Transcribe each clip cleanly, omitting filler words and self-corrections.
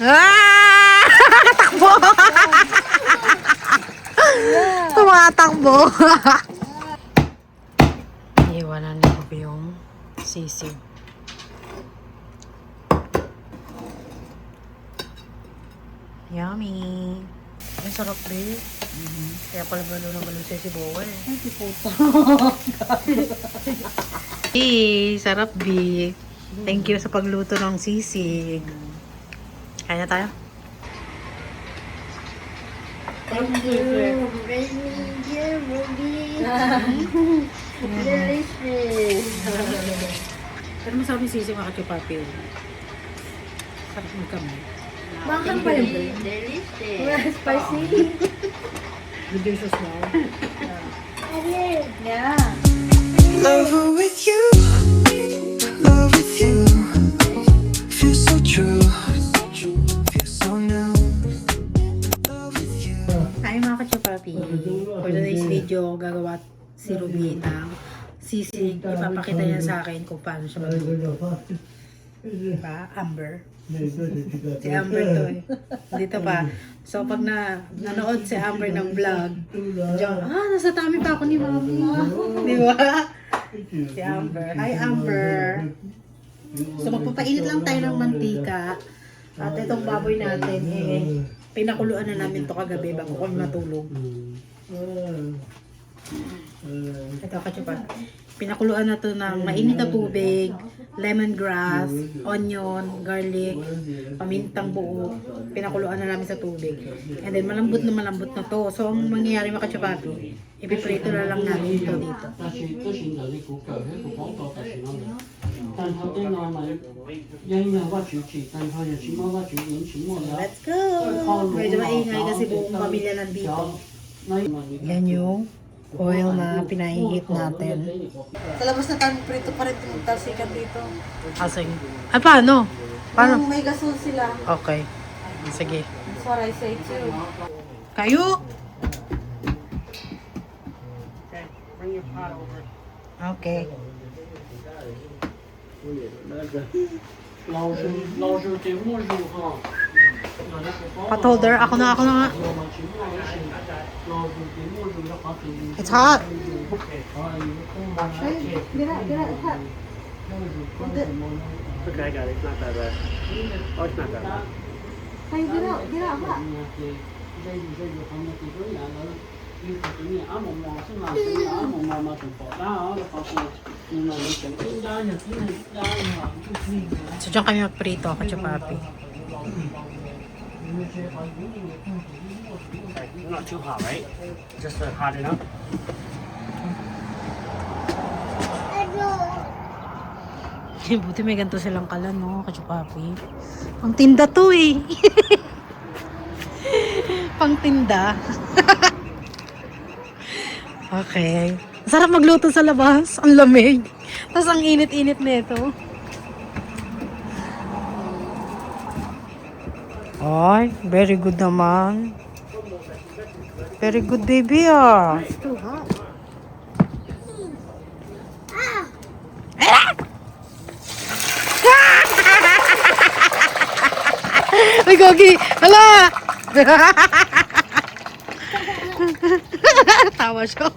Ah! Takbo! Tumatakbo. Iwanan niyo ko yung sisig. Yummy! Ang sarap din. Kaya pala balo na balo siya si Bowa eh. Ay, si puto. Hey, sarap B. Thank you sa pagluto ng sisig. Kaya na tayo. Thank you. Delicious. Pero masarap yung sisig mga kachupapi. Sarap mo kami. Bakit pa yung delicious? Spicy. Bigyan sa small. Yeah. Love with you, love with you. Feels so true, feels so new. Love with you. Hi mga kachupapi. For today's video, gagawa si Ruby ng sisig. Ipapakita niya sa akin kung paano siya magluto. Diba? Amber. Si Amber to eh. Dito pa. So pag nanood si Amber ng vlog, diyan, nasa tummy pa ako ni Mami. Di ba? Si Amber. Hi Amber. So magpapainit lang tayo ng mantika. At itong baboy natin pinakuluan na namin to kagabi bago kami matulog. Ito kachupa. Pinakuluan na to ng mainit na tubig, lemongrass, onion, garlic, pamintang buo. Pinakuluan na namin sa tubig. And then malambot na to. So ang mangyayari mga kachupapi, ipiprito na lang namin ito dito. Let's go! Medyo maingay kasi buong pamilya nandito. Yan yung oil na pinahihit natin. Sa labas na tayo, prito pa rin tasikan dito. Sige. Ay, paano? Paano? Yung may gasol sila. Okay. Sige. That's what I say too. Kayo? Okay. Hot holder. Ako na nga. It's hot. Get out, hot. Okay, I got it. It's not that bad. Oh, it's not that bad. Hey, get out, hot. So, dyan kami magprito, kachupapi. Not too hot, right? Just hot enough. Buti may ganito silang kalan, no, kachupapi. Pang tinda to eh. Pang tinda. Okay. Sarap magluto sa labas. Ang lamig. Tapos ang init-init nito. Ay, very good naman. Very good, baby, ah. It's too hot. Uy, Gogi! Hala! Tawa siya.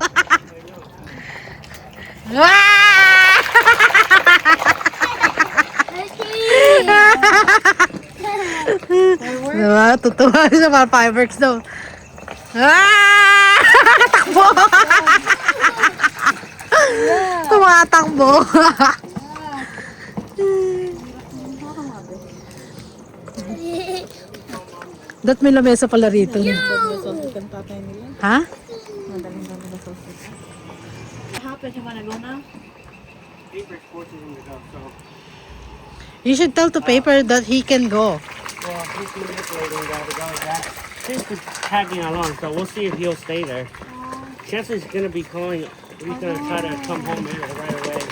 Diba? Tutuwa siya para fireworks daw. Takbo! Tumatakbo. Dat may lamesa pala rito. Ha? You should tell to Paper that he can go. Well, he's manipulating that to go back. He's just tagging along, so we'll see if he'll stay there. Chances is gonna be calling. He's gonna try to come home right away.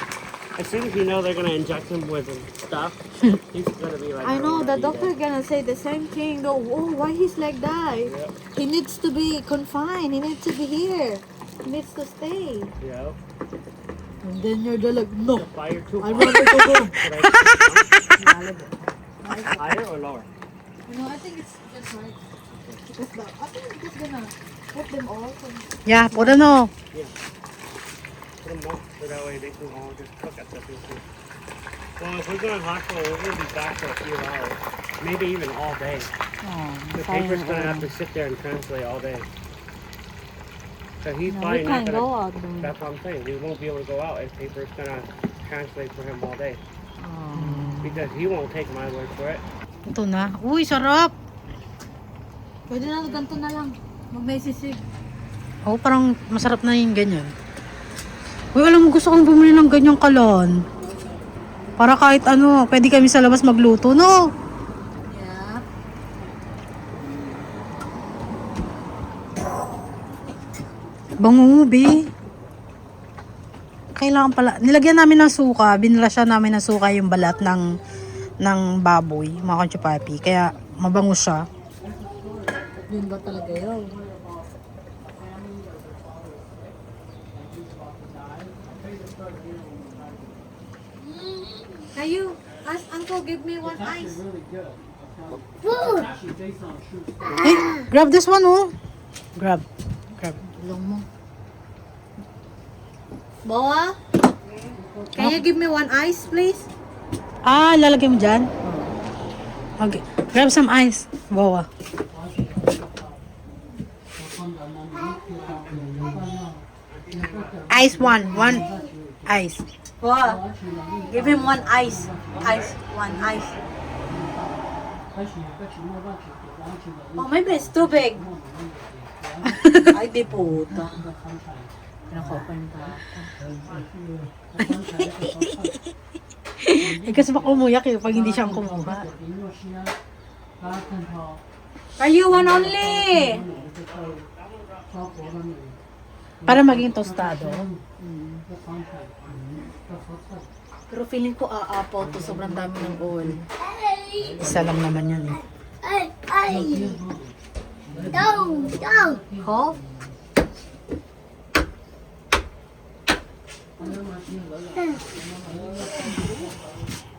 As soon as you know they're gonna inject him with stuff, he's gonna be like. I know the "I'm gonna be doctor gonna say the same thing though. Oh, why he's like that? Yep. He needs to be confined. He needs to be here. He needs to stay. dead." Yeah. And then you're like, no, Fire too I hot. want to go home. Should I- Higher or lower? No, I think it's just right. Because I think it's just gonna put them all. Yeah, put ano. Put them up so that way they can all just cook at the same time. Well, if we're going hot for, we're going to be back for a few hours. Maybe even all day. The paper's going to have to sit there and translate all day. So he's No, we probably not can't going go to... out then. That's what I'm saying. We won't be able to go out if paper's going to translate for him all day. Because he won't take my word for it. Ito na. Uy, sarap. Pwede na ganito na lang. Mag-may sisig. Oh, parang masarap na yung ganyan. Uy, alam mo, gusto kong bumili ng ganyang kalan. Para kahit ano, pwede kami sa labas magluto, no? Yeah. Bangubi. Kailangan pala. Nilagyan namin ng suka. Binilasya namin ng suka yung balat ng baboy, mga kachupapi. Kaya mabango siya. Yun ba talaga yun? Kayo, ask Uncle, give me one ice. Hey, grab this one, oh. Grab. Long mo. Bawa? Can you give me one ice, please? Ah, lalagay mo dyan? Okay. Grab some ice. Bawa. Ice one. One ice. Bawa, give him one ice. Ice, one ice. Oh, maybe it's too big. Ay, di puta. Pinakopan pa. Eh, kasi baka umuyak eh, pag hindi siya ang kumuha. Are you one only? Para maging tostado. Pero feeling ko aapaw to, sobrang dami ng oil. Isa lang naman yan eh. Ho?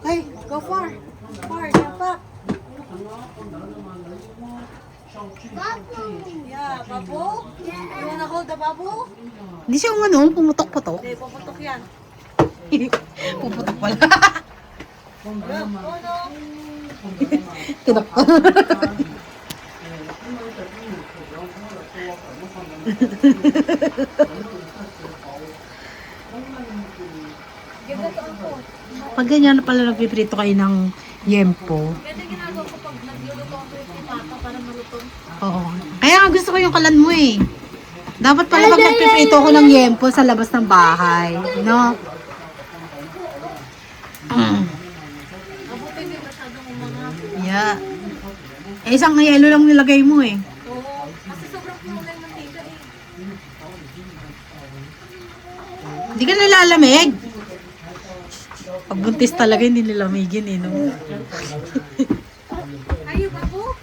Hey, go far. Far, jump up. Yeah, bubble? You wanna hold the bubble? Hindi siya ano, pumutok-putok. Hindi, puputok yan. Pumutok pala. Oh no. Tunak. Give that to Uncle. Pag ganyan na pala nagpiprito kayo ng yempo. Ganda ginagawa ko pag nagluluto ako yung mata para malutong. Oo. Kaya nga gusto ko yung kalan mo eh. Dapat pala pag nagpiprito ko ng yempo sa labas ng bahay. No? Mabuti hindi masyadong umangap. Yeah. Eh, isang yelo lang nilagay mo eh. Oo. Kasi sobrang kulay ng mantika eh. Hindi ka nilalamig. Pag buntis talaga hindi nilamigin eh. No? Are you Babu?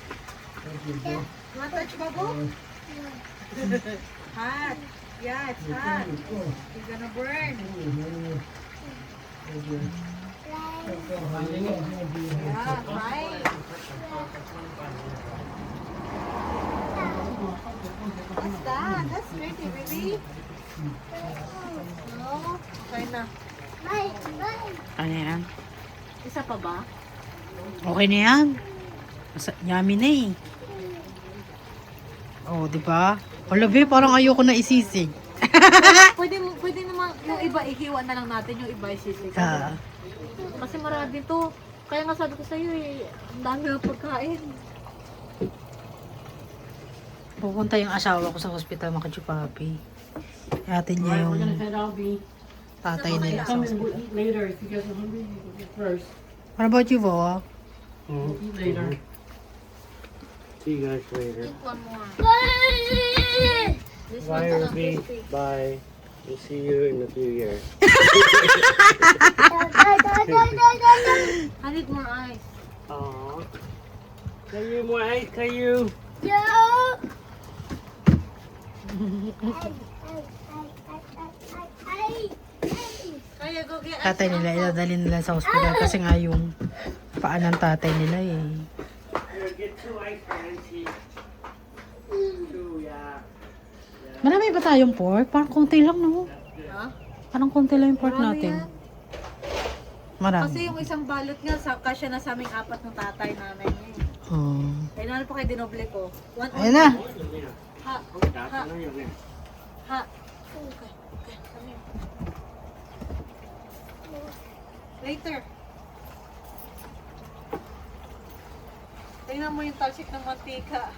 Want to touch Babu? Hot. Yeah, it's hot. You're gonna burn. Yeah, right. What's that? That's pretty, baby. No? Okay na. Ano yan? Isa pa ba? Okay na yan. Yummy na eh. Oh, di ba? Wala be, parang ayoko na isisig. Pwede naman yung iba ihiwa na lang natin, yung iba isisig. Ah. Kasi marami to. Kaya nga sabi ko sa'yo eh, ang dami ng pagkain. Pupunta yung asawa ko sa hospital, mga kachupapi. Atin niya yung head out, B. tatay nila sa hospital. We'll eat later. If you guys are hungry, you can eat first. What about you, Boa? Eat later. See you guys later. Eat one more. This Bye, one's Ruby. crispy. Bye. We'll see you in a few years. I need more ice. Aww. Kayu, more ice, Kayu. Kaya go get ice. Tatay nila, idadalhin nila sa hospital kasi nga yung paa ng tatay nila eh. Here, get Too light for NT. Too, yeah. Marami ba tayong pork? Parang konti lang, no? Ha? Parang konti lang yung pork Marami natin. yan. Marami. Kasi yung isang balot nga, kasya na sa aming apat ng tatay namin. Oh. Kaya naman pa kayo dinoble ko. Ayan na. Ha. Ha. Ha. Okay. Okay. Come here. Later. Tingnan mo yung talsik ng mantika.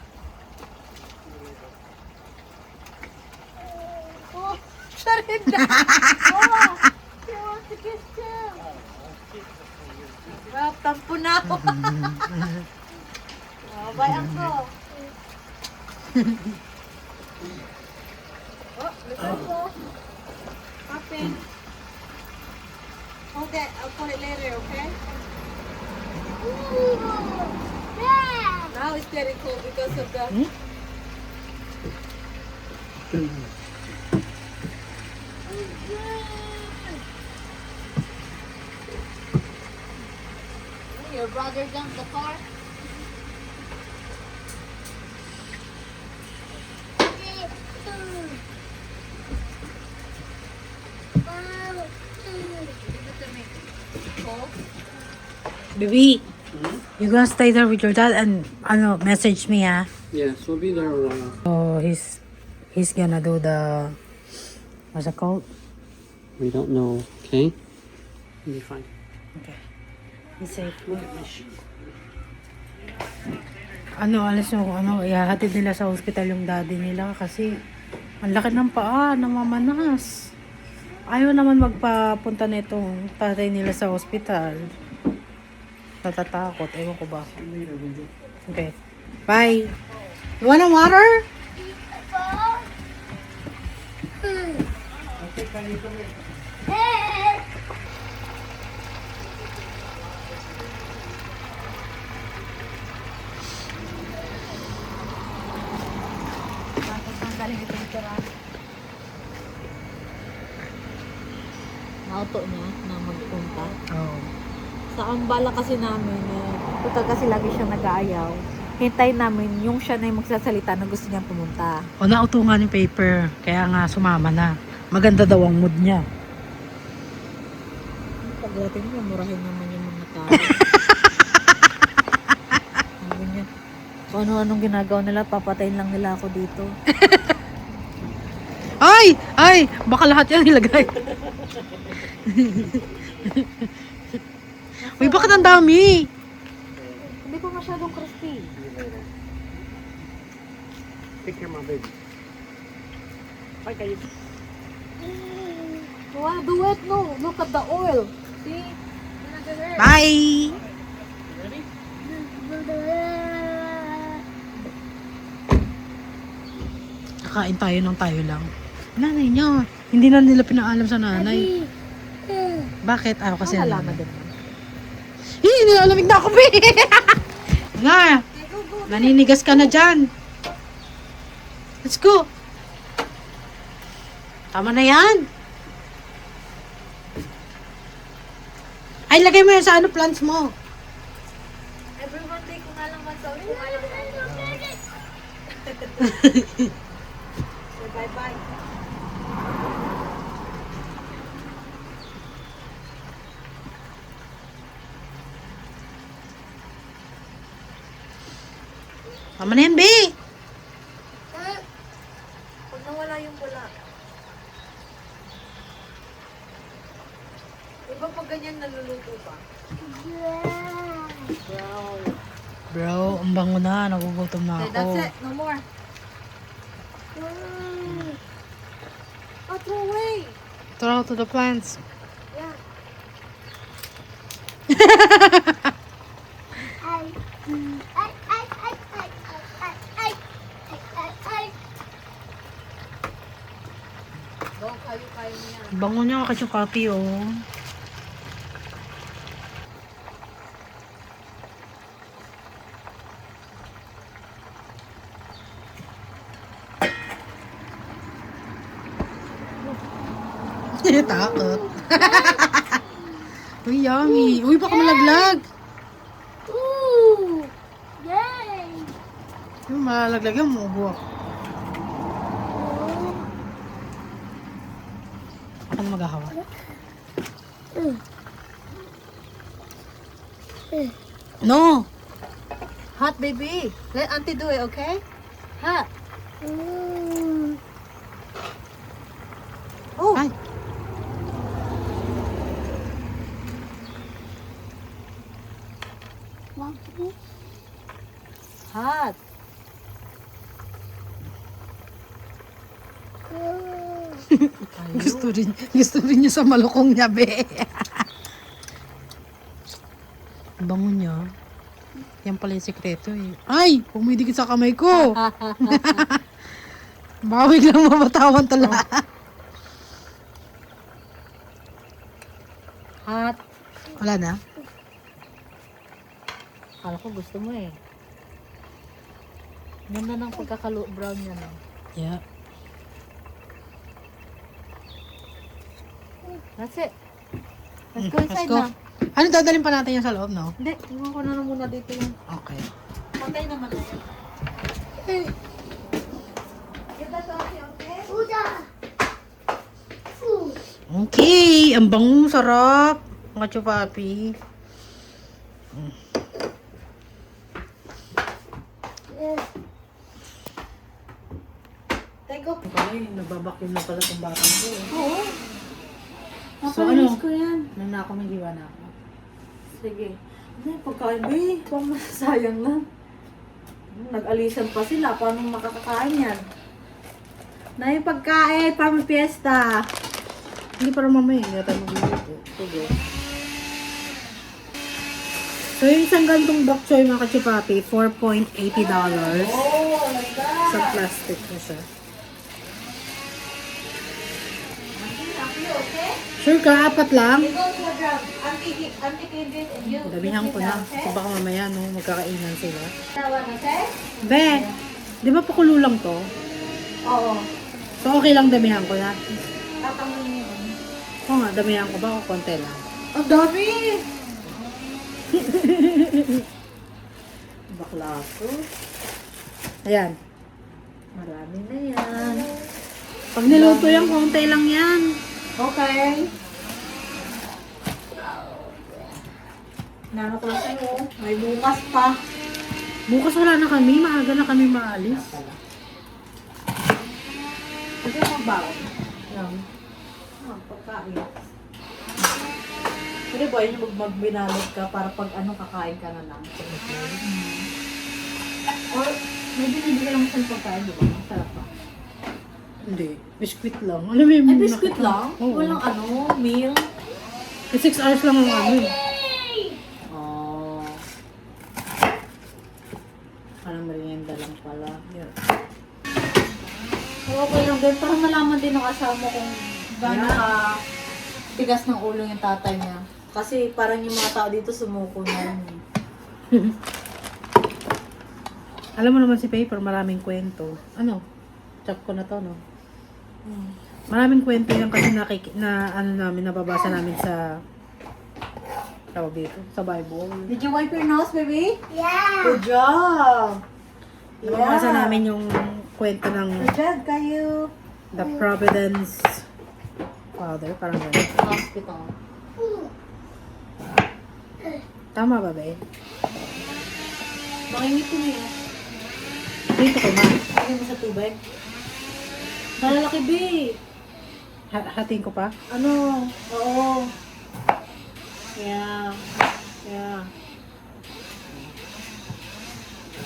Oh, siya rin na. Oh, she wants to kiss him. Well, tampo na ako. Oh, bye, uncle. Oh, listen po. Happen. Okay, I'll call it later, okay? Now it's getting cold because of the... Your brother jumped the car? Baby, you gonna stay there with your dad and message me, ha? Yes, we'll be there a while. Oh, he's gonna do the, what's it called? We don't know, okay? You'll be fine. Okay. He's safe. Look at my shoe. Alas mo, ihahatid nila sa hospital yung daddy nila kasi ang laki ng paa, namamanas. Ayaw naman magpapunta na itong tatay nila sa hospital. Natatakot, ewan ko ba. Okay. Bye. You want a water? Tapos ang galing ito yung tira. Auto niya na magpunta. Oh. Sa ambala kasi namin, total kasi lagi siya nag-aayaw. Hintayin namin yung siya na yung magsasalita na gusto niyang pumunta. O, nautungan yung paper. Kaya nga sumama na. Maganda daw ang mood niya. Pagdating mo, murahin naman yung mga tao. Sabi niya, kung ano-anong ginagawa nila, papatayin lang nila ako dito. Ay! Ay! Baka lahat yan ilagay. Uy, bakit ang dami? Hindi pa masyadong crispy. Take care of my baby. Bye, guys. Wow, do it, no. Look at the oil. See? Bye! Ready? Kakain tayo ng tayo lang. Nanay niya. Hindi na nila pinaalam sa nanay. Bakit? Kasi Malalaman din. nilalamig na ako, be! Nga! Naninigas ka na dyan. Let's go! Tama na yan. Ay, lagay mo yan sa plants mo. Every Monday ko nga lang masaw. Say bye-bye. Tama na yan, be! Pag nawala yung bula. Iba pag ganyan naluluto pa. Bro, ang bango na. Nagugutom na Okay, ako. that's it. No more. Oh, throw away. Throw to the plants. Yeah. Go, kayo niya. Bango niya kasi yung coffee, oh. Takot. Uy, yummy. Uy, baka malaglag. Ooh! Yay! Yung malaglag mo, buwak. Ano maghahawa? No! Hot, baby. Let auntie do it, okay? Hot. Oh. Ay! Hot. Gusto rin niya sa malukong niya, be. Ang bango niya. Yan pala yung sekreto eh. Ay! Pumidikit sa kamay ko! Bawig lang mabatawan talaga. Hot. Wala na? Akala ko gusto mo eh. Ganda ng pagkaka-brown niya, no? Yeah. That's it. Let's go Let's inside go. na. Ano, dadalhin pa natin yan sa loob, no? Hindi, iwan ko na lang muna dito yung Okay. patay naman na yan. Okay, ang bango, sarap. Ang kachupapi. Teko. Okay, nababakin na pala itong batang ko. Oo. So, ano? ko yan. Nanako, may diwa na ako. Sige. Ano yung pagkain? Be, pang masasayang lang. Nag-alisan pa sila. Paano makakakain yan? Na yung pagkain, para may piyesta. Hindi para mamaya, hindi tayo magluluto. Sige. So, yung isang gantong bok choy mga kachupapi, $4.80. Oh my God! Sa plastic na siya. Okay? Sure ka, apat lang? You go to the drum. Auntie clean this and you. Dabihan ko na. So, baka mamaya, no, magkakainan sila. Tawan, okay? Be, di ba pakulo lang to? Oo. So, okay lang damihan ko na. Tatanggalin mo yun. Oo nga, damihan ko ba o konti lang? Ang dami! Bakla ko. Ayan. Marami na yan. Pag niluto yan, konti lang yan. Okay. Nano ko lang sa'yo. May bukas pa. Bukas wala na kami, maaga na kami maalis. Kasi magbaon. Yan. Pagkain. Pwede ba yun magbinalot ka para pag ano kakain ka na lang? Or may binili ka lang sa pagkain, di ba? Masarap pa. Hindi, biskuit lang. Alam mo yung... Ay, biscuit lang? Oo. Walang ano, meal? 6 hours lang ang ano eh. Oh. Parang merienda lang pala. Yeah. Okay lang din. Para malaman din ng asawa kung gano'n ka tigas ng ulo yung tatay niya. Kasi parang yung mga tao dito sumuko na yun. Alam mo naman si Paper, maraming kwento. Ano? Chop ko na to, no? Maraming kwento yan kasi nababasa namin sa tawag dito, sa Bible. Did you wipe your nose, baby? Yeah! Good job! Nababasa namin yung kwento ng Good job, kayo! The Providence Father, parang gano'n. Hospital. Tama ba, be? Makingit ko na yun. Dito ko, ma. Lagyan mo sa tubig. Malalaki, B. Hatiin ko pa? Ano? Oo. Yeah. Yeah.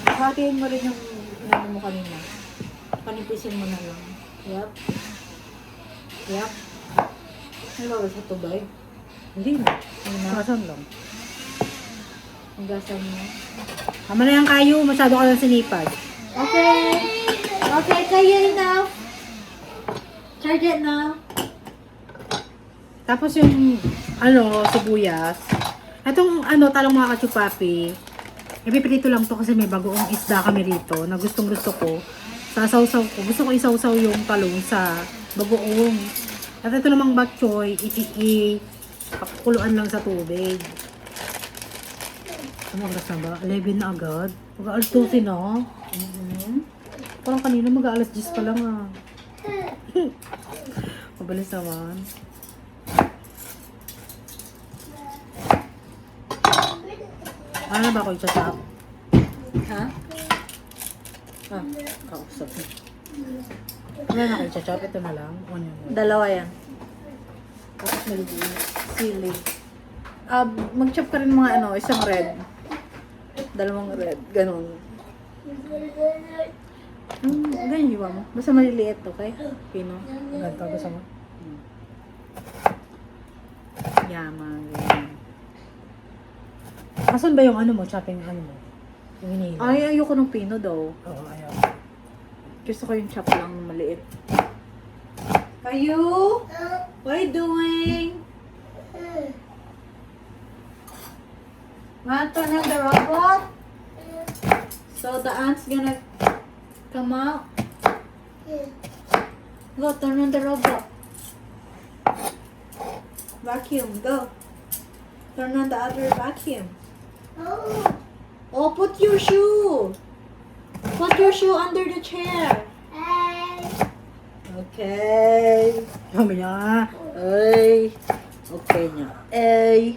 Hatiin mo rin yung ano mo kanina. Panipisin mo na lang. Yup. Yup. Ano ba sa tubig? Hindi na. Ano na? Nakasan lang. Hanggasan mo. Tama na yan kayo. Masyado ka lang sinipag. Okay. Okay, kayo enough. Charge it now. Tapos yung, sibuyas. Itong, talong mga kachupapi, ipiprito lang to kasi may bagoong isda kami rito na gustong gusto ko. Sasawsaw ko. Gusto ko isawsaw yung talong sa bagoong. At ito namang bok choy, pakuluan lang sa tubig. Ano oras na ba? 11 na agad. Mag-aaltusin na. Parang kanina mag-aalas 10 pa lang ah. Mabilis naman. Ano ba ako i-chop? Ha? Ah, kausap. Wala na ako i-chop. Ito na lang. Onion. Dalawa yan. Tapos maliliit. Sili. Mag-chop ka rin mga ano, isang red. Dalawang red. Ganun. Ganyan iwa mo. Basta maliliit, okay? Pino. Ganito gusto mo? Yaman. Ganyan. Asan ba yung ano mo? Chopping ano mo? Yung hinihila? Ay, ayoko ng pino daw. Oo, ayaw. Gusto ko yung chop lang maliit. Kayu? What are you doing? Want to turn on the robot? So the ant's gonna come out? Go, turn on the robot. Vacuum, go. Turn on the other vacuum. Oh, put your shoe. Put your shoe under the chair. Okay. Sabi niya. Ay. Okay niya. Ay.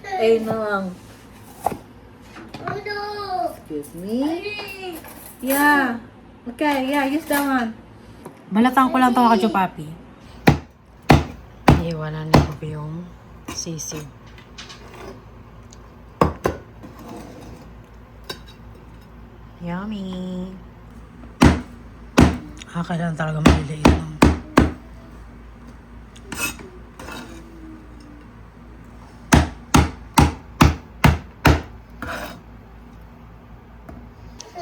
Ay na lang. Excuse me. Yeah. Okay, yeah, use that one. Balatan ko lang ito mga kachupapi. Iiwanan niyo ko yung sisig. Yummy! Kailangan talaga maliliit lang.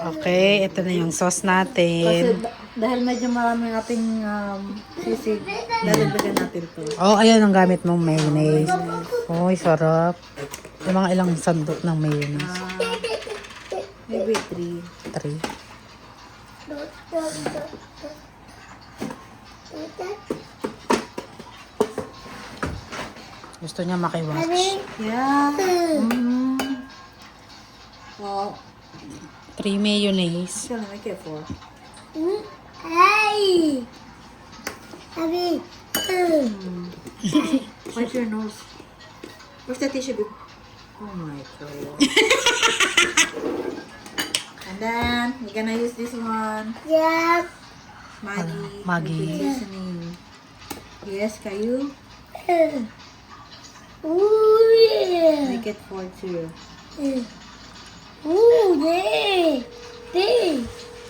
Okay, ito na yung sauce Kasi natin. dahil medyo marami ng ating sisig, lalagdagan natin to. Oh, ayan ang gamit mong mayonnaise. Uy, sarap. Yung mga ilang sandok ng mayonnaise. Maybe 3. 3. Gusto niya makiwatch. Yeah. Oh, 3 mayonnaise. siya na make it 4. Wipe your nose. Where's the tissue? Oh my god. And then, we're gonna use this one. Maggie. Maggie. With the seasoning. Yes, Caillou. Make it 4 too.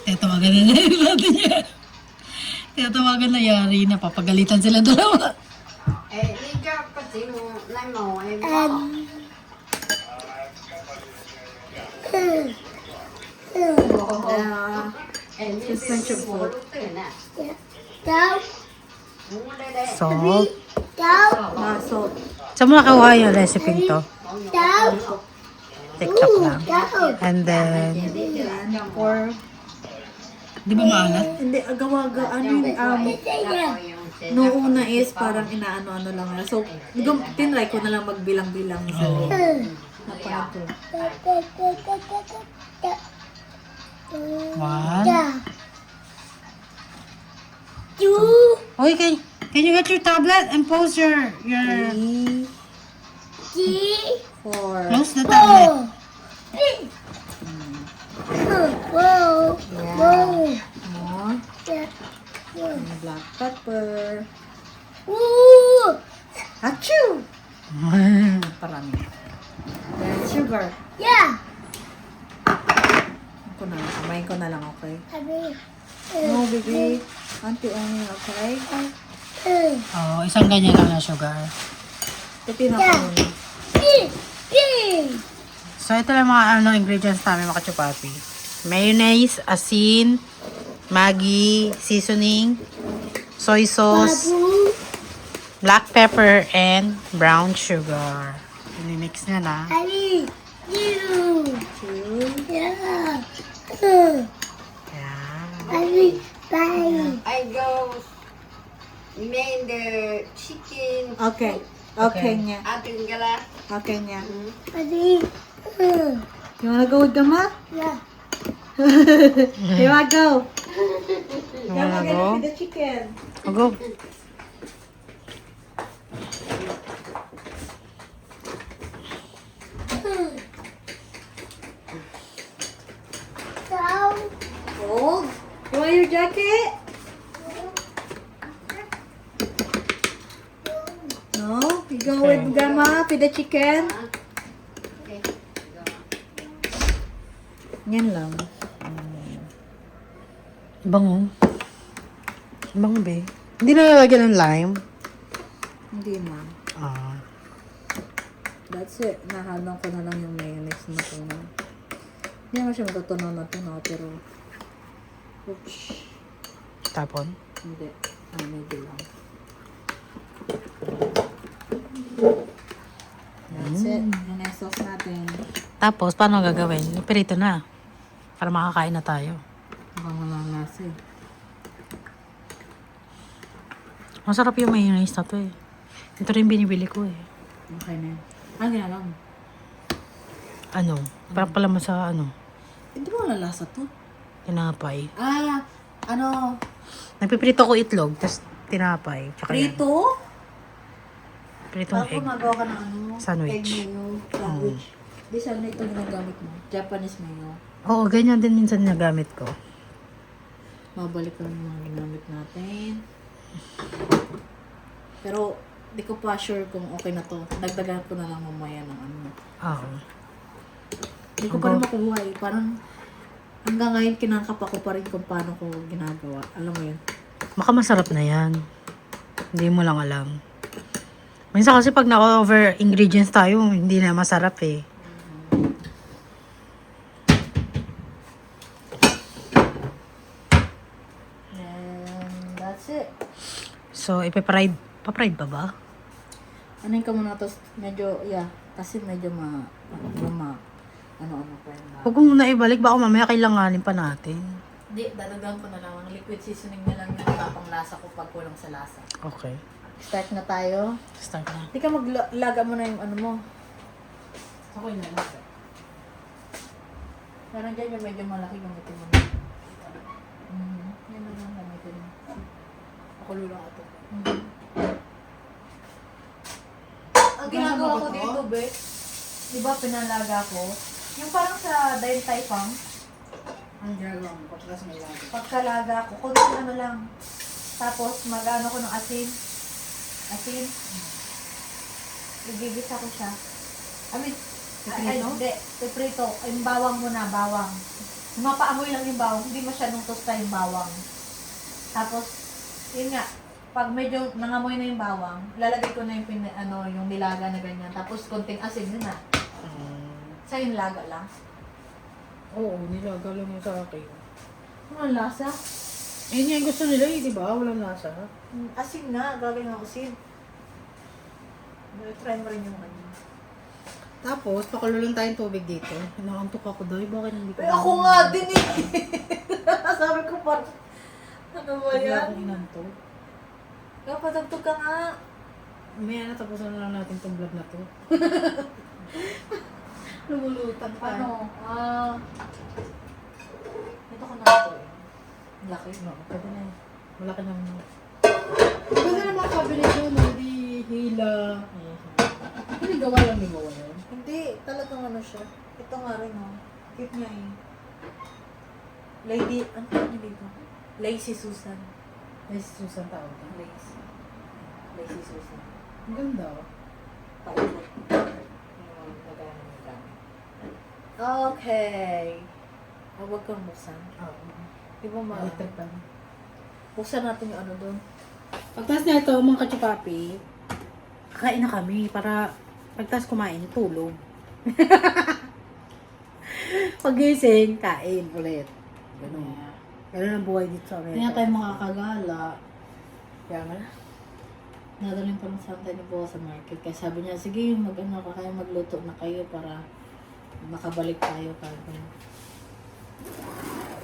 Tatawagan na natin yan. Tatawagan na yari na. Papagalitan sila dalawa. Suspension food. Salt. Salt. Saan mo nakuha yung recipe to? TikTok lang. And then, Or, di ba maalat? hindi, ano yung, noong una is parang inaano-ano lang. So, tinry ko na lang magbilang-bilang sa napaka One. Okay, can you get your tablet and pause your 4. close the tablet. More. And black pepper. Achoo! Parami. Then sugar. Kamayin ko na lang, okay? No, baby. Auntie only, okay? Oh, isang ganyan lang na sugar. Pipin ako muna. So, ito lang mga ingredients namin mga kachupapi. Mayonnaise, asin, Maggi, seasoning, soy sauce, black pepper, and brown sugar. Mix niya na. Yan. I go made the chicken Okay. Okay niya. ating gala. Okay niya. You wanna go with Gama? You wanna go? Kaya mag-edit with the chicken. Go. Oh, you want your jacket? No? You go with grandma with the chicken? Okay. Yan lang. Bango. Bango, be. Hindi na lalagyan ng lime. Hindi na. Ah. That's it. Nahalang ko na lang yung mayonnaise na tunaw. Hindi naman siya matutunaw na tunaw, pero... Oops. Tapon. Hindi. Medyo lang. That's it. Yung sauce natin. Tapos, paano gagawin? Pirito na. Para makakain na tayo. Baka malangasa eh. Masarap yung mayonnaise na to eh. Ito rin binibili ko eh. Okay na yun. Ano ginagawa mo? Ano? Parang pala sa ano? Hindi mo lalasa to. Tinapay. Ah, ano? Nagpiprito ko itlog, tapos tinapay. Tsaka yan. Prito? Pritong Bakit egg. gumagawa ka ng ano? Sandwich. Egg mayo. Sandwich. Di sana ito ginagamit mo. Japanese mayo. Oo, ganyan din minsan nagamit ko. Mabalik ko yung mga ginamit natin. Pero, di ko pa sure kung okay na to. Dagdagan ko na lang mamaya ng ano. Oo. Hindi ko pa rin makuha eh. Parang, hanggang ngayon kinakapa ko pa rin kung paano ko ginagawa. Alam mo yun? Baka masarap na yan. Hindi mo lang alam. Minsan kasi pag na-over ingredients tayo, hindi na masarap eh. And that's it. So, ipipride. Pa-pride pa ba? Anin ka muna tapos medyo, yeah. Kasi medyo ano pa yun. Huwag mo muna ibalik. Baka mamaya kailanganin pa natin. Hindi, dadagdagan ko na lang. Ang liquid seasoning na lang yung tapang lasa ko pag kulang sa lasa. Okay. Start na tayo. Start na. Hindi ka maglaga mo na yung ano mo. Okay na lang. Parang dyan yung medyo malaki gamitin mo na. Yan na lang gamitin mo. Ako lang ito. Ang ginagawa ko dito, be, di ba pinalaga ko? Yung parang sa Dain Tai Fang, Ang ginagawa mo, pagkas may laga. pagkalaga ko, konti ano lang. Tapos mag-ano ko ng asin. Asin. Igigisa ko siya. I mean, hindi. Piprito. Yung bawang muna, bawang. Mapaamoy lang yung bawang. Hindi masyadong tosta yung bawang. Tapos, yun nga. Pag medyo nangamoy na yung bawang, lalagay ko na yung, yung nilaga na ganyan. Tapos, konting asin yun na. Sa yung laga lang. Oo, nilaga lang yung sa akin. Ano ang lasa? Eh, yan gusto nila eh, di ba? Walang lasa. Asin nga. Gagawin ng asin. Try mo rin yung ano. Tapos, pakulo lang tayong tubig dito. Inaantok ako daw. Bakit hindi ko? Ay, ako nga din eh. Sabi ko pa. Ano ba Bigla yan? akong inantok. Kaya patagtog ka nga. Mamaya na, tapusan na lang natin tong vlog na to. Lumulutan pa. Ano? Ito ko na ito eh. Laki. No, pwede na eh. Malaki naman. Pwede naman cabinet yun, hindi hila. Hindi gawa lang ni Moa yun. Hindi, talagang ano siya. Ito nga rin oh. Cute niya eh. Lady, ano tawag niya dito? Lazy Susan. May Susan tawag ka. Lazy. Lazy Susan. Ang ganda. Paulot. Yung lagayan ng gamit. Okay. Huwag kang buksan. Oo. Di ba Electric pan. Buksan natin yung ano doon. Pagtas na ito, mga kachupapi, kakain na kami para pagtas kumain, tulog. Pagising, kain ulit. Ganun. Ganun ang buhay dito sa Amerika. Hindi na tayo makakagala. Kaya nga. Nadalhin pa ng santay ni Boss sa market. Kaya sabi niya, sige, mag-ano ka kayo, magluto na kayo para makabalik tayo kagad.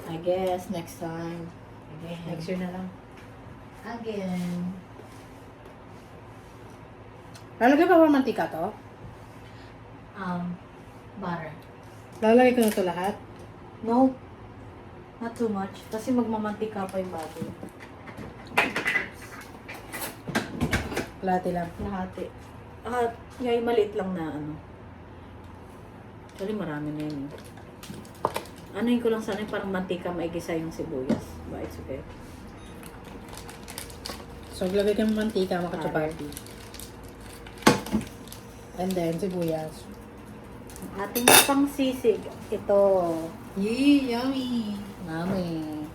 I guess, next time. Again. Next year na lang. Again. Lalagay pa ba mantika to? Butter. Lalagay ko na to lahat? No. Not too much. Kasi magmamantika pa yung baboy. Plati lang. Lahati. Yung maliit lang na ano. Actually, marami na yun. Anuin ko lang sana yung parang mantika maigisa yung sibuyas. Ba, it's okay. So, lagay ka ng mantika, mga kachapati. And then, sibuyas. Ang ating pang sisig. Ito. Yee, yummy! Mami.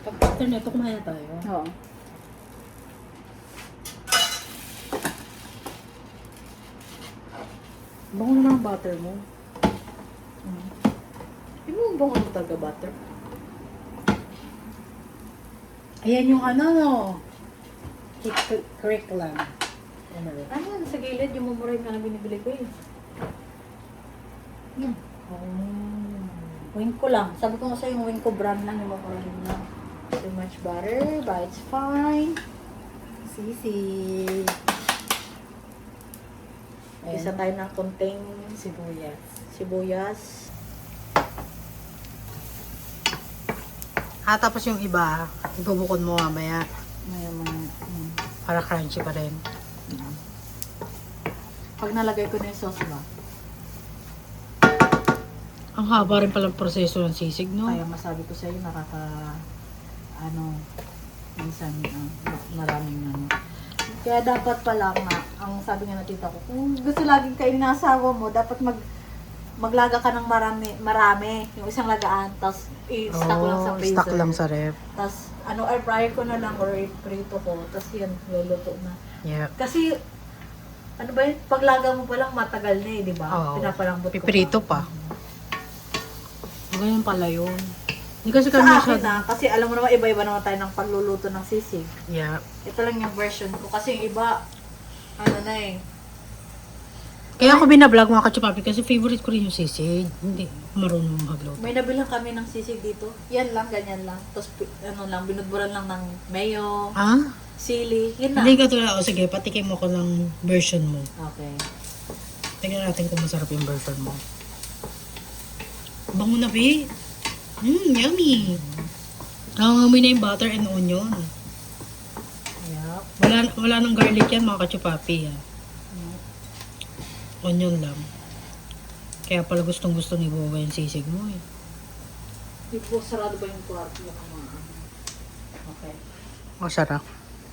Pag after nito, kumain na tayo. Oo. Bango naman ang butter mo. Hindi mo bango mo talaga butter. Ayan yung ano, no? Correct lang. Ano rin? Ano yan? Sa gilid, yung mumuray nga na binibili ko eh. Yan. Wing ko lang. Sabi ko nga sa'yo, yung wing ko brand lang, yung mumuray lang. Too much butter, but it's fine. Sisi. Isa tayo ng konting Sibuyas. sibuyas. Tapos yung iba, ibubukod mo mamaya. May mga... Para crunchy pa rin. Pag nalagay ko na yung sauce ba? Ang haba rin palang proseso ng sisig, no? Kaya masabi ko sa'yo, minsan, maraming Kaya dapat pala nga, ang sabi nga ng tita ko, kung gusto laging kainin ng asawa mo, dapat maglaga ka ng marami, yung isang lagaan, tapos i-stock lang sa freezer. Stock lang sa ref. Tapos, air fryer ko na lang, or prito ko, tapos yan, luluto na. Yeah. Kasi, ano ba yun, paglaga mo pa lang, matagal na di ba? Oo. Pinapalambot ko Pipirito pa. Ganyan pala yun. Hindi kasi Sa kami akin kasi alam mo naman, iba-iba naman tayo ng pagluluto ng sisig. Yeah. Ito lang yung version ko. Kasi yung iba, Kaya ako binablog mga kachupapi kasi favorite ko rin yung sisig. Hindi marunong magluto. may nabilang kami ng sisig dito. Yan lang, ganyan lang. Tapos, binudburan lang ng mayo, Ah? sili, yun lang. Hindi ka tulad. O sige, patikim mo ko ng version mo. Okay. Tingnan natin kung masarap yung version mo. Bango na, Bi. Yummy. Nangangamoy na yung butter and onion. Yup. Wala nang garlic yan mga kachupapi. Onion lang. Kaya pala gustong gusto ni Boba yung sisig mo eh. Di po, sarado ba yung kwarto mo kumaan? Okay. Masarap.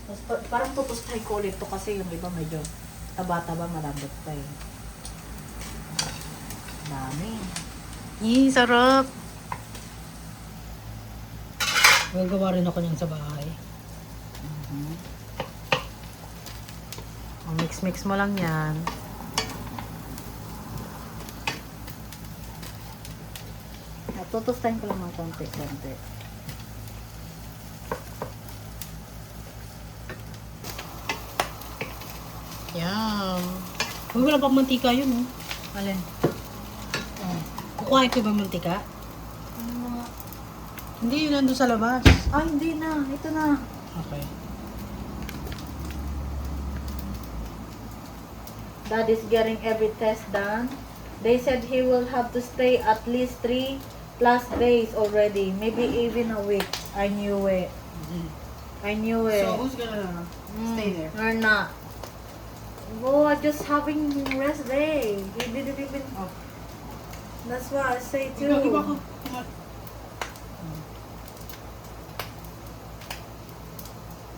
Tapos, parang tutustahin ko ulit to kasi yung iba medyo taba-taba, malambot pa eh. Dami. Sarap. Gagawa rin ako niyan sa bahay. Mix-mix mo lang yan. Tutustahin ko lang ng konti-konti. Yan. Uy, wala pang mantika yun, oh. Alin? Kukuhain ko ba mantika? Ano mga... Hindi, yun nandun sa labas. Hindi na. Ito na. Okay. Dad is getting every test done. They said he will have to stay at least 3+ days already. Maybe even a week. I knew it. I knew it. So, who's gonna stay there? Or not. Oh, just having rest day. He didn't even... Oh. That's what I say too. Iba ko.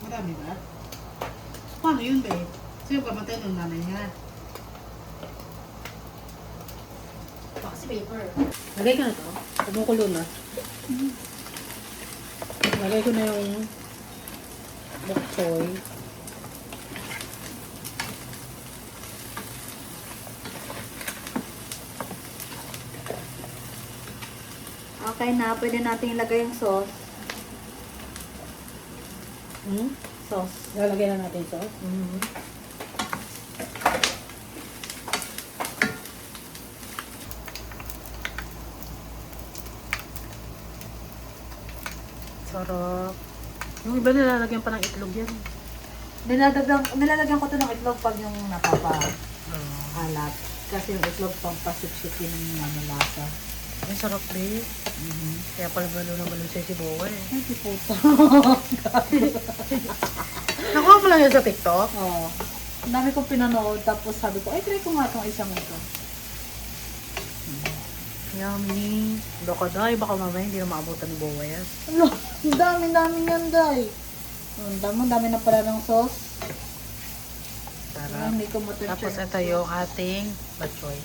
Marami ba? Paano yun, babe? Sino kamatay ng nanay niya? Kasi paper. Lagay ka na to. Kumukulo na. Lagay ko na yung bok choy. Okay na, pwede natin ilagay yung sauce. Sauce. Lalagay na natin sauce. Sarap. Yung iba nilalagyan pa ng itlog yan. Nilalagyan ko to ng itlog pag yung napapa-alat. Kasi yung itlog pampasipsipin ng lasa. Ang sarap, babe. Kaya pala balo na balo sa'yo si Bowa eh. Ay, si puta. Nakuha mo lang yun sa TikTok? Oo. Ang dami kong pinanood, tapos sabi ko, ay, try ko nga itong isang ito. Yummy. Baka dahil, baka mamaya hindi na maabutan ni Bowa yan. Ano? Ang dami yan, day. Ang dami na pala ng sauce. Ay, Sarap. hindi ko matouch. Tapos ito yung ating batchoy.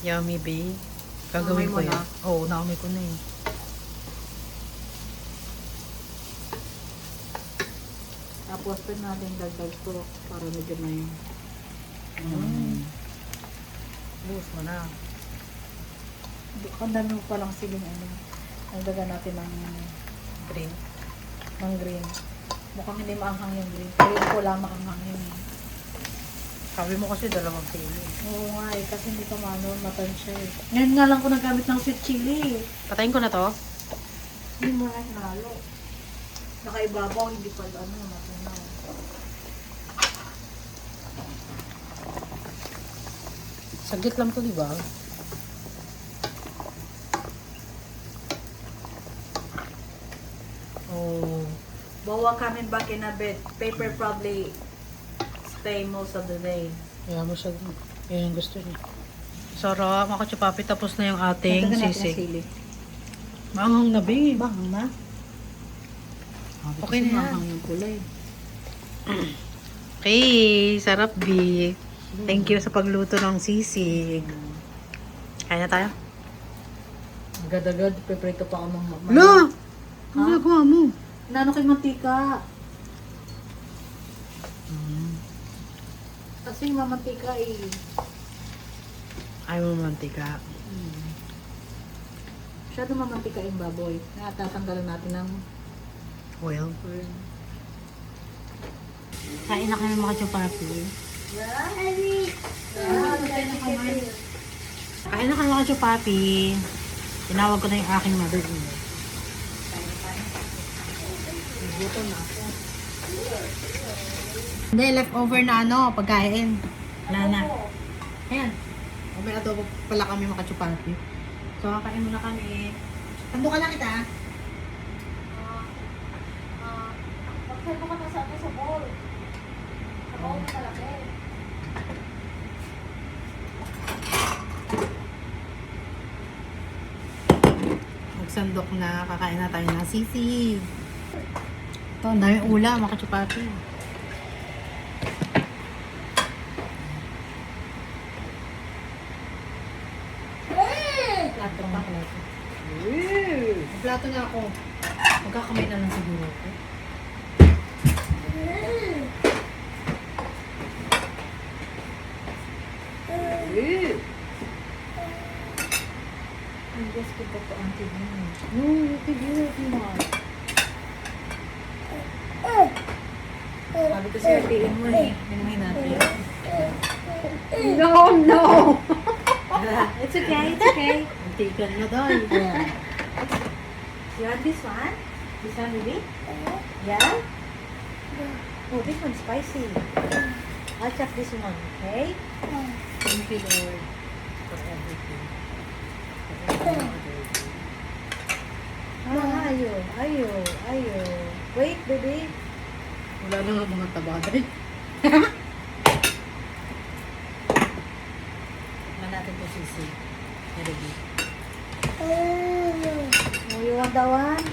Yummy, babe. Gagawin Naamoy ko mo yan. Oo, naamoy ko na eh. Tapos pwede natin dagdag to para medyo may... Buhos mo na. Ang dami mo palang siling ano. Nagdagan natin Green. ng green. Mukhang hindi maanghang yung green. Pero yung pula maanghang yun. Sabi mo kasi dalawang kilo. Oo nga eh, kasi hindi ka matansya eh. Ngayon nga lang ko nagamit ng sweet chili. Patayin ko na to. Hindi mo na nalo. Nakaibabaw, hindi pa matunaw. Saglit lang to, di ba? Oh. Bawa coming back in a bit. Paper probably stay most of the day. Kaya mo siya. Yan yung gusto niya. Sarap, mga kachupapi. Tapos na yung ating Dagdagan natin ng sisig. sili. Maanghang na, babe. Bahang na. Okay na yan. Bahang yung kulay. Okay, sarap, babe. Thank you sa pagluto ng sisig. Kaya na tayo? Agad-agad, peprito pa ako ng Ano? Ano nagawa mo? Nano kay mantika. Kasi yung mamantika eh. Ayaw mo mantika. Masyado mamantika yung baboy. Natatanggalan natin ng Oil. burn. Kain na kayo mga kachupapi. Kain na kayo mga kachupapi. Tinawag ko na yung aking mother-in-law. Buto na ako. Hindi, leftover na pagkain. Wala na. Ayan. May adobo pala kami mga kachupapi. So, kakain muna kami. Tando ka lang kita. Pagkaya mo ka na sa bowl. Sa bowl na talaki. Magsandok na. Kakain na tayo ng sisig. Ito, ang daming ulam mga kachupapi. Plato pa. Plato na ako. Magkakamay na lang siguro ako. Ang guess ko pa ang tignan. No, tigil mo. Sabi ko siya, tiin mo eh. Minuhin natin. No, no! It's okay, it's okay. Antikan na dahil. You want this one? This one, baby? Yeah? Oh, this one's spicy. I'll chop this one, okay? Thank you, Lord, for everything. Ayo. Wait, baby. Wala na nga mga tabagay. Wala natin ito sisi. Ready. Oh, you want that one?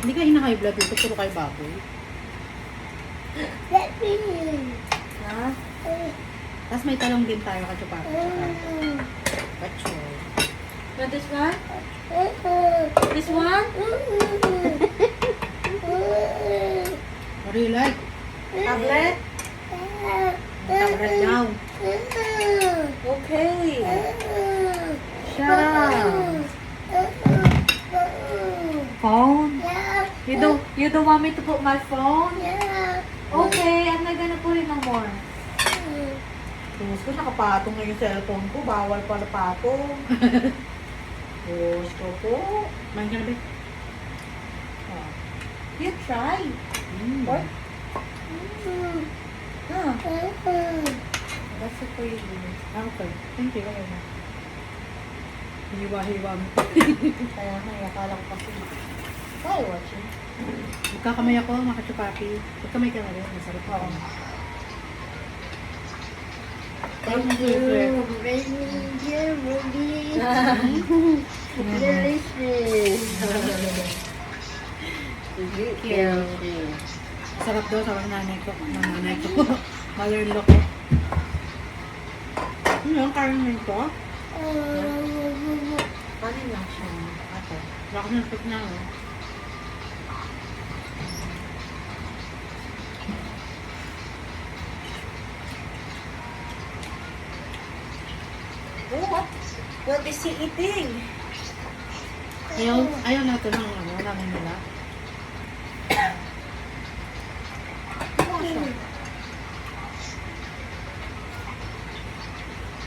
Hindi ka hina-high blood dito, puro kayo baboy. Ha? Tapos may talong din tayo, kachupapi. Kachoy. You want this one? This one? What do you like? Tablet? Tablet daw. Okay. Shut up. Phone? You don't want me to put my phone? Okay, I'm not gonna put it no more. Sus ko, nakapatong na yung cellphone ko. Bawal pala patong. Sus ko po. Main ka na ba? You try. What? Huh. That's it for you. Ah, okay. Thank you. Okay na. Hiwa-hiwa mo. Kaya nga, akala ko kasi. Why watching? Magkakamay ako, mga kachupapi. Magkamay ka na rin. Masarap ako. Thank you. Thank you, Ruby. Delicious. Delicious. Sarap daw sa nanay ko. Nanay ko. Mother-in-law ko. Ano yung karin nito? Kanin lang siya. Ate. Baka nalpit na ako. What is he eating? Ayaw natin ng ano, namin nila.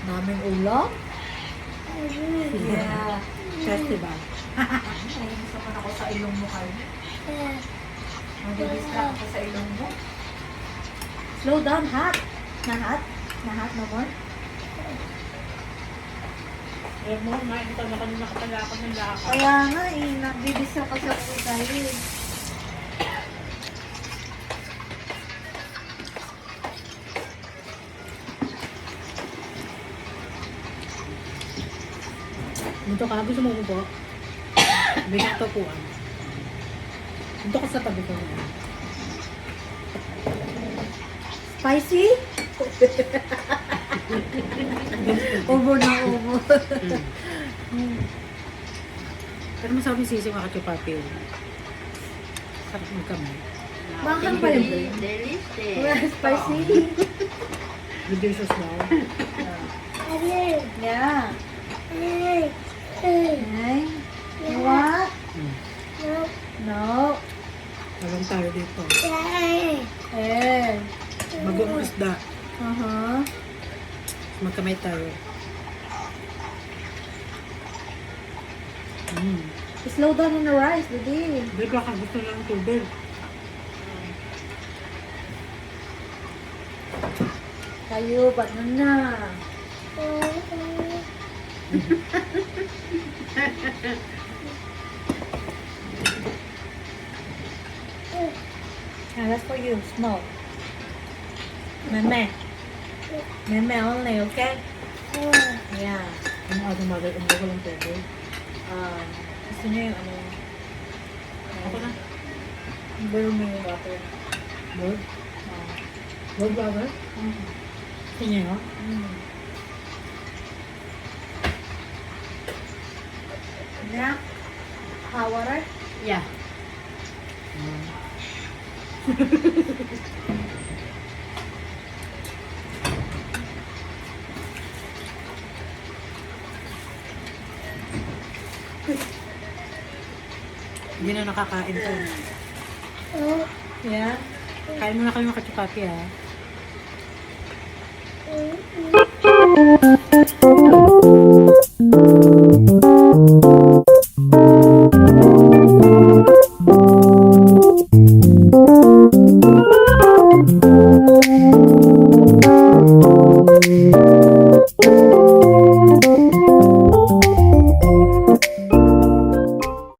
Daming ulam? Yeah. Festival. Nainis naman ako sa ilong mo, Carmen. Nag-distract ako sa ilong mo. Slow down, hot. Na hot no more. Alam mo, nakikita na kanina katalakad ng lakad. Kaya nga nag-distract kasi ako dahil. Dito ka, gusto mo upo? Bigyan ko puan. Dito ka sa tabi ko. Spicy? Ubo na ubo. Pero masabi sisi mga kachupapi. Sarap magkamay. Bakang pa yun? Delicious. Spicy? Delicious daw. Yeah. Hey. What? No. Walang tayo dito. Eh. Bagong isda. Uh-huh. Magkamay tayo. Slow down on the rice, Didi. Hindi baka gusto lang ng tubig. Kayo, banana. Yeah, that's for you, small. Meme. Meme only, okay? Yeah. Ano ating mother, ang bago lang tubig. Gusto niyo yung ano? Ako na. Boil mo yung water. Board? Board flower? Sige nga. Yeah? Hot water? Yeah. Hindi na nakakain to. Yeah? Kain muna kayo mga kachupapi ha.